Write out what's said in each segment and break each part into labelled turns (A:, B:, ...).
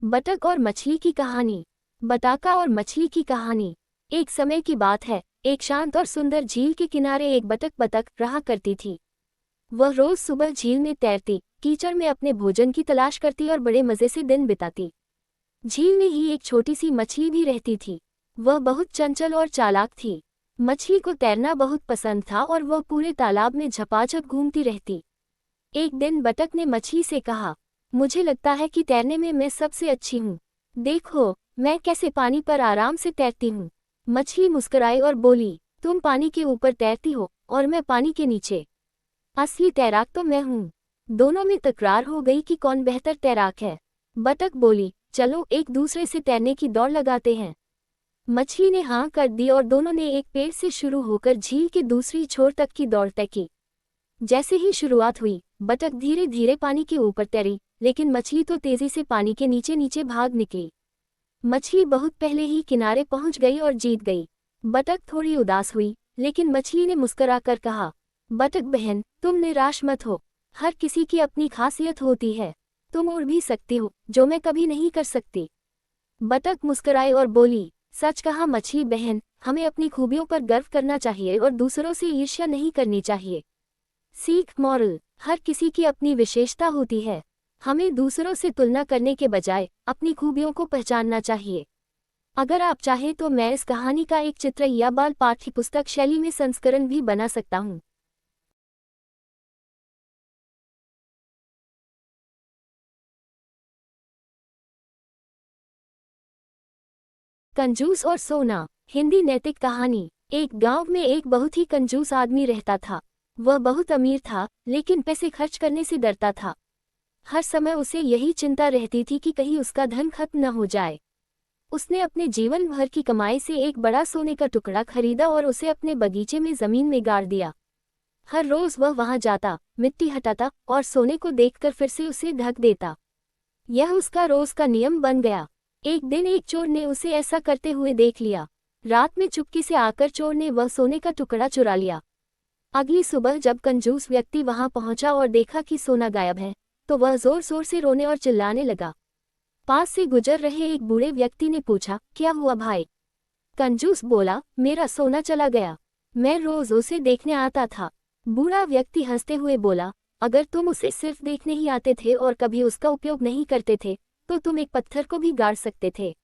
A: बतख और मछली की कहानी। बताका और मछली की कहानी। एक समय की बात है, एक शांत और सुंदर झील के किनारे एक बतख रहा करती थी। वह रोज सुबह झील में तैरती, कीचड़ में अपने भोजन की तलाश करती और बड़े मजे से दिन बिताती। झील में ही एक छोटी सी मछली भी रहती थी। वह बहुत चंचल और चालाक थी। मछली को तैरना बहुत पसंद था और वह पूरे तालाब में झपाझप घूमती रहती। एक दिन बतख ने मछली से कहा, मुझे लगता है कि तैरने में मैं सबसे अच्छी हूँ। देखो, मैं कैसे पानी पर आराम से तैरती हूँ। मछली मुस्कुराई और बोली, तुम पानी के ऊपर तैरती हो और मैं पानी के नीचे। असली तैराक तो मैं हूँ। दोनों में तकरार हो गई कि कौन बेहतर तैराक है। बतख बोली, चलो एक दूसरे से तैरने की दौड़ लगाते हैं। मछली ने हाँ कर दी और दोनों ने एक पेड़ से शुरू होकर झील के दूसरी छोर तक की दौड़ तय की। जैसे ही शुरुआत हुई, बतख धीरे धीरे पानी के ऊपर तैरी, लेकिन मछली तो तेजी से पानी के नीचे नीचे भाग निकली। मछली बहुत पहले ही किनारे पहुंच गई और जीत गई। बतख थोड़ी उदास हुई, लेकिन मछली ने मुस्कुराकर कहा, बतख बहन, तुम निराश मत हो। हर किसी की अपनी खासियत होती है। तुम उड़ भी सकती हो, जो मैं कभी नहीं कर सकती। बतख मुस्कुराई और बोली, सच कहा मछली बहन, हमें अपनी खूबियों पर गर्व करना चाहिए और दूसरों से ईर्ष्या नहीं करनी चाहिए। सीख मॉरल, हर किसी की अपनी विशेषता होती है। हमें दूसरों से तुलना करने के बजाय अपनी खूबियों को पहचानना चाहिए। अगर आप चाहें तो मैं इस कहानी का एक चित्र या बाल पाठ्य पुस्तक शैली में संस्करण भी बना सकता हूँ। कंजूस और सोना। हिंदी नैतिक कहानी। एक गांव में एक बहुत ही कंजूस आदमी रहता था। वह बहुत अमीर था, लेकिन पैसे खर्च करने से डरता था। हर समय उसे यही चिंता रहती थी कि कहीं उसका धन खत्म न हो जाए। उसने अपने जीवन भर की कमाई से एक बड़ा सोने का टुकड़ा खरीदा और उसे अपने बगीचे में जमीन में गाड़ दिया। हर रोज वह वहां जाता, मिट्टी हटाता और सोने को देखकर फिर से उसे ढक देता। यह उसका रोज का नियम बन गया। एक दिन एक चोर ने उसे ऐसा करते हुए देख लिया। रात में चुपके से आकर चोर ने वह सोने का टुकड़ा चुरा लिया। अगली सुबह जब कंजूस व्यक्ति वहां पहुंचा और देखा कि सोना गायब है, तो वह जोर जोर से रोने और चिल्लाने लगा। पास से गुजर रहे एक बूढ़े व्यक्ति ने पूछा, क्या हुआ भाई? कंजूस बोला, मेरा सोना चला गया। मैं रोज उसे देखने आता था। बूढ़ा व्यक्ति हंसते हुए बोला, अगर तुम उसे सिर्फ देखने ही आते थे और कभी उसका उपयोग नहीं करते थे, तो तुम एक पत्थर को भी गाड़ सकते थे।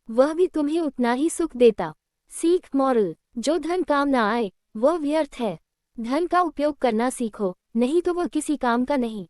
A: वह भी तुम्हें उतना ही सुख देता। सीख मॉरल, जो धन काम न आए, वह व्यर्थ है। धन का उपयोग करना सीखो, नहीं तो वह किसी काम का नहीं।